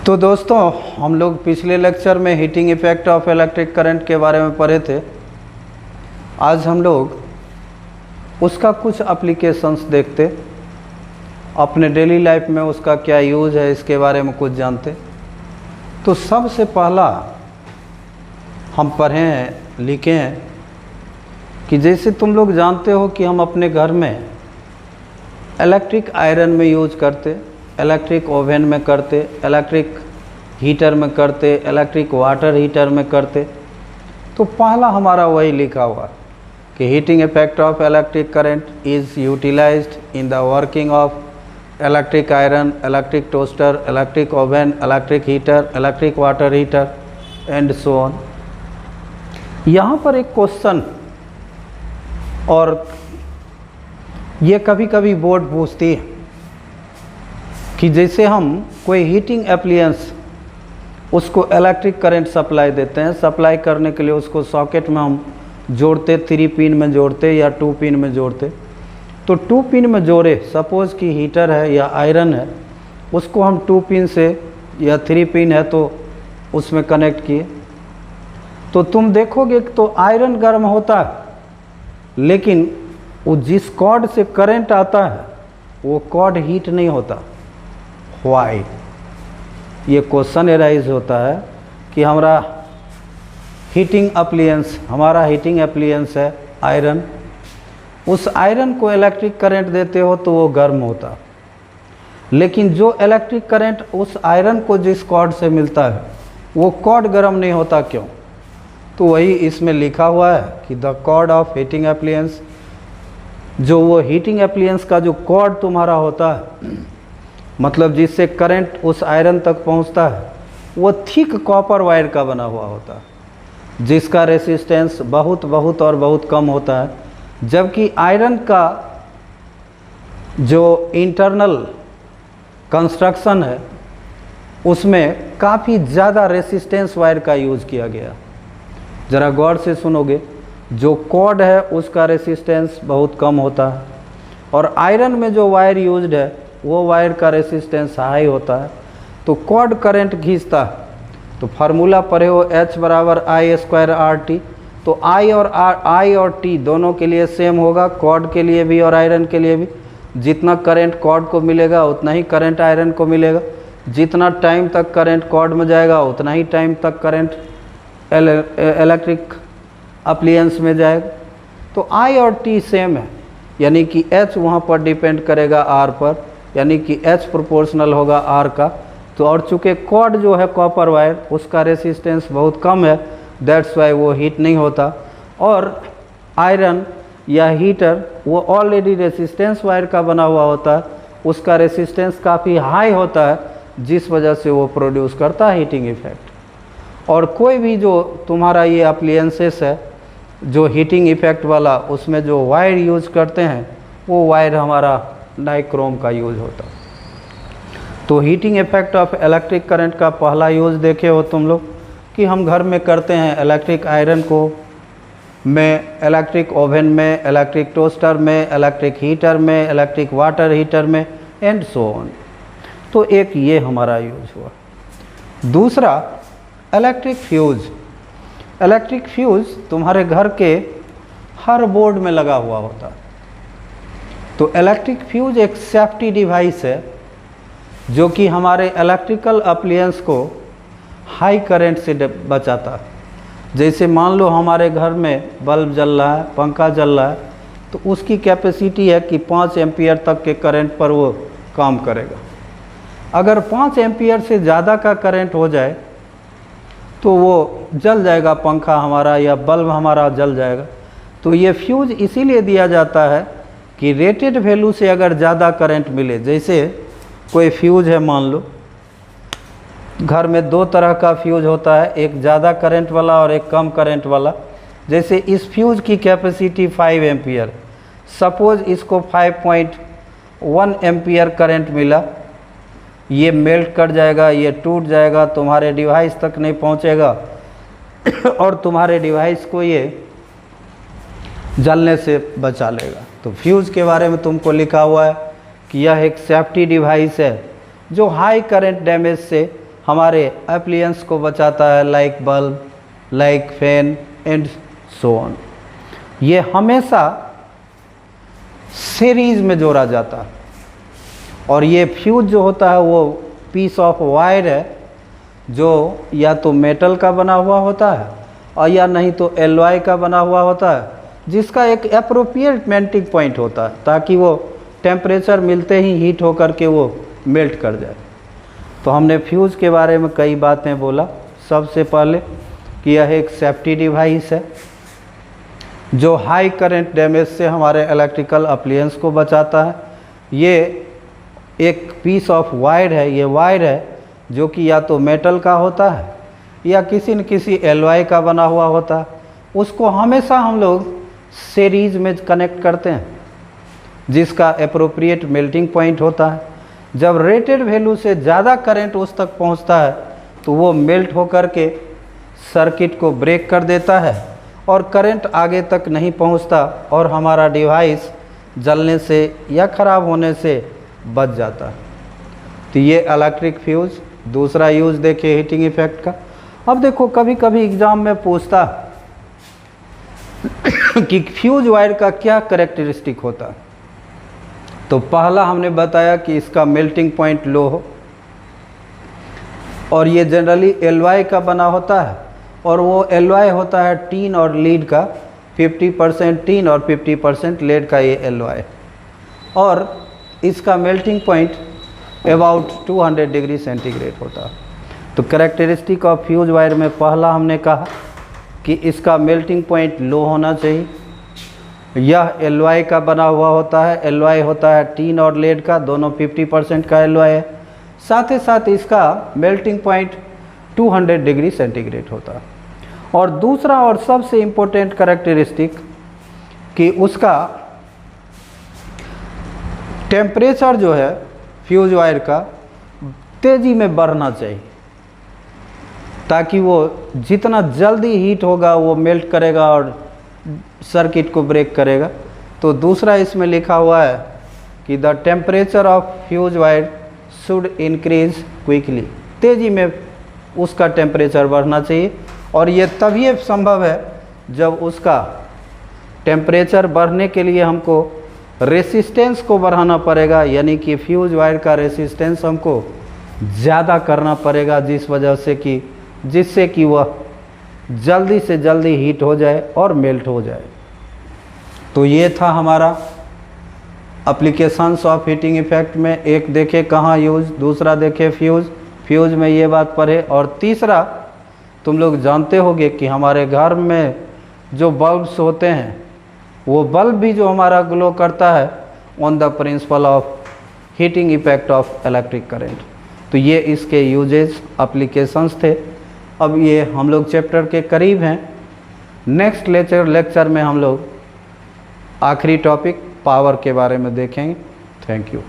तो दोस्तों, हम लोग पिछले लेक्चर में heating effect of electric current के बारे में पढ़े थे। आज हम लोग उसका कुछ एप्लीकेशंस देखते, अपने डेली लाइफ में उसका क्या यूज़ है इसके बारे में कुछ जानते। तो सबसे पहला हम पढ़े हैं, लिखे हैं कि जैसे तुम लोग जानते हो कि हम अपने घर में इलेक्ट्रिक आयरन में यूज करते, इलेक्ट्रिक ओवन में करते, इलेक्ट्रिक हीटर में करते, इलेक्ट्रिक वाटर हीटर में करते। तो पहला हमारा वही लिखा हुआ कि heating effect of electric current is utilised in the working of electric iron, electric toaster, electric oven, electric heater, electric water heater and so on. यहाँ पर एक क्वेश्चन, और ये कभी कभी बोर्ड पूछती है कि जैसे हम कोई हीटिंग एप्लियंस उसको इलेक्ट्रिक करंट सप्लाई देते हैं, सप्लाई करने के लिए उसको सॉकेट में हम जोड़ते, 3 पिन में जोड़ते या 2 पिन में जोड़ते। तो 2 पिन में जोड़े, सपोज़ कि हीटर है या आयरन है, उसको हम 2 पिन से या 3 पिन है तो उसमें कनेक्ट किए, तो तुम देखोगे तो आयरन गर्म होता है, लेकिन वो जिस कॉर्ड से करंट आता है वो कॉर्ड हीट नहीं होता। व्हाई? ये क्वेश्चन एराइज होता है कि हमारा हीटिंग एप्लियंस है आयरन, उस आयरन को इलेक्ट्रिक करंट देते हो तो वो गर्म होता, लेकिन जो इलेक्ट्रिक करंट उस आयरन को जिस कॉर्ड से मिलता है वो कॉर्ड गर्म नहीं होता। क्यों? तो वही इसमें लिखा हुआ है कि the cord of heating appliances, जो वो हीटिंग एप्लियंस का जो कॉर्ड तुम्हारा होता है, मतलब जिससे करंट उस आयरन तक पहुंचता है, वो थिक कॉपर वायर का बना हुआ होता है, जिसका रेसिस्टेंस बहुत बहुत कम होता है, जबकि आयरन का जो इंटरनल कंस्ट्रक्शन है उसमें काफ़ी ज़्यादा रेसिस्टेंस वायर का यूज़ किया गया। ज़रा गौर से सुनोगे, जो कॉर्ड है उसका रेसिस्टेंस बहुत कम होता है, और आयरन में जो वायर यूज्ड है वो वायर का रेसिस्टेंस हाई होता है। तो कॉर्ड करंट खींचता है, तो फार्मूला पढ़े हो H = I² RT। तो I और T दोनों के लिए सेम होगा, कॉर्ड के लिए भी और आयरन के लिए भी। जितना करंट कॉर्ड को मिलेगा उतना ही करंट आयरन को मिलेगा, जितना टाइम तक करंट कॉर्ड में जाएगा उतना ही टाइम तक करंट इलेक्ट्रिक अप्लियंस में जाएगा। तो I और T सेम है, यानी कि H वहाँ पर डिपेंड करेगा R पर, यानी कि H प्रोपोर्शनल होगा R का। तो और चूँकि कॉर्ड जो है कॉपर वायर, उसका रेसिस्टेंस बहुत कम है, दैट्स वाई वो हीट नहीं होता। और आयरन या हीटर वो ऑलरेडी रेसिस्टेंस वायर का बना हुआ होता है, उसका रेसिस्टेंस काफ़ी हाई होता है, जिस वजह से वो प्रोड्यूस करता है हीटिंग इफेक्ट। और कोई भी जो तुम्हारा ये अप्लियंसेस है जो हीटिंग इफेक्ट वाला, उसमें जो वायर यूज़ करते हैं वो वायर हमारा नाइक्रोम का यूज़ होता है। तो heating effect of electric current का पहला यूज़ देखे हो तुम लोग कि हम घर में करते हैं इलेक्ट्रिक आयरन को में, इलेक्ट्रिक ओवन में, इलेक्ट्रिक टोस्टर में, इलेक्ट्रिक हीटर में, इलेक्ट्रिक वाटर हीटर में एंड सो ऑन। तो एक ये हमारा यूज़ हुआ। दूसरा, इलेक्ट्रिक फ्यूज़। इलेक्ट्रिक फ्यूज़ तुम्हारे घर के हर बोर्ड में लगा हुआ होता है। तो इलेक्ट्रिक फ्यूज एक सेफ्टी डिवाइस है जो कि हमारे इलेक्ट्रिकल अप्लियंस को हाई करंट से बचाता है। जैसे मान लो हमारे घर में बल्ब जल रहा है, पंखा जल रहा है, तो उसकी कैपेसिटी है कि 5 एम्पियर तक के करंट पर वो काम करेगा। अगर 5 एम्पियर से ज़्यादा का करंट हो जाए तो वो जल जाएगा, पंखा हमारा या बल्ब हमारा जल जाएगा। तो ये फ्यूज इसीलिए दिया जाता है कि रेटेड वैल्यू से अगर ज़्यादा करंट मिले, जैसे कोई फ्यूज है, मान लो घर में 2 तरह का फ्यूज होता है, एक ज़्यादा करंट वाला और एक कम करंट वाला। जैसे इस फ्यूज की कैपेसिटी 5 एम्पियर, सपोज़ इसको 5.1 एम्पियर करंट मिला, ये मेल्ट कर जाएगा, ये टूट जाएगा, तुम्हारे डिवाइस तक नहीं पहुंचेगा और तुम्हारे डिवाइस को ये जलने से बचा लेगा। तो फ्यूज़ के बारे में तुमको लिखा हुआ है कि यह एक सेफ्टी डिवाइस है जो हाई करंट डैमेज से हमारे एप्लियंस को बचाता है, like bulb, like fan and so on. ये हमेशा सीरीज में जोड़ा जाता है। और ये फ्यूज जो होता है वो पीस ऑफ वायर है जो या तो मेटल का बना हुआ होता है और या नहीं तो एलॉय का बना हुआ होता है, जिसका एक एप्रोप्रिएट मेल्टिंग पॉइंट होता है ताकि वो टेम्परेचर मिलते ही हीट होकर के वो मेल्ट कर जाए। तो हमने फ्यूज़ के बारे में कई बातें बोला। सबसे पहले कि यह एक सेफ्टी डिवाइस है जो हाई करंट डैमेज से हमारे इलेक्ट्रिकल अप्लायंस को बचाता है। ये एक पीस ऑफ वायर है, ये वायर है जो कि या तो मेटल का होता है या किसी न किसी एलॉय का बना हुआ होता है। उसको हमेशा हम लोग सीरीज में कनेक्ट करते हैं जिसका एप्रोप्रिएट मेल्टिंग पॉइंट होता है। जब रेटेड वैल्यू से ज़्यादा करंट उस तक पहुंचता है तो वो मेल्ट होकर के सर्किट को ब्रेक कर देता है और करंट आगे तक नहीं पहुंचता और हमारा डिवाइस जलने से या ख़राब होने से बच जाता है। तो ये इलेक्ट्रिक फ्यूज़। दूसरा यूज़ देखिए हीटिंग इफेक्ट का। अब देखो कभी कभी एग्ज़ाम में पूछता कि फ्यूज वायर का क्या कैरेक्टरिस्टिक होता है। तो पहला हमने बताया कि इसका मेल्टिंग पॉइंट लो हो और ये जनरली एलॉय का बना होता है और वो एलॉय होता है टीन और लीड का, 50% टीन और 50% लेड का ये एलॉय। और इसका melting point about 200 degree centigrade होता है। तो कैरेक्टरिस्टिक ऑफ फ्यूज वायर में पहला हमने कहा कि इसका मेल्टिंग पॉइंट लो होना चाहिए। यह एलॉय का बना हुआ होता है, एलॉय होता है टीन और लेड का, दोनों 50% का एलॉय है। साथ ही साथ इसका मेल्टिंग पॉइंट 200 डिग्री सेंटीग्रेड होता है। और दूसरा और सबसे इम्पोर्टेंट कैरेक्टरिस्टिक कि उसका टेम्परेचर जो है फ्यूज वायर का तेज़ी में बढ़ना चाहिए ताकि वो जितना जल्दी हीट होगा वो मेल्ट करेगा और सर्किट को ब्रेक करेगा। तो दूसरा इसमें लिखा हुआ है कि the temperature of fuse wire should increase quickly, तेज़ी में उसका टेम्परेचर बढ़ना चाहिए। और ये तभी संभव है जब उसका टेम्परेचर बढ़ने के लिए हमको रेसिस्टेंस को बढ़ाना पड़ेगा, यानी कि फ्यूज वायर का रेसिस्टेंस हमको ज़्यादा करना पड़ेगा जिससे कि वह जल्दी से जल्दी हीट हो जाए और मेल्ट हो जाए। तो ये था हमारा एप्लीकेशंस ऑफ हीटिंग इफेक्ट में। एक देखे कहाँ यूज़, दूसरा देखे फ्यूज में ये बात पढ़े। और तीसरा तुम लोग जानते होगे कि हमारे घर में जो बल्ब्स होते हैं वो बल्ब भी जो हमारा ग्लो करता है on the principle of heating effect of electric current. तो ये इसके यूजेस एप्लीकेशंस थे। अब ये हम लोग चैप्टर के करीब हैं। नेक्स्ट लेक्चर में हम लोग आखिरी टॉपिक पावर के बारे में देखेंगे। Thank you.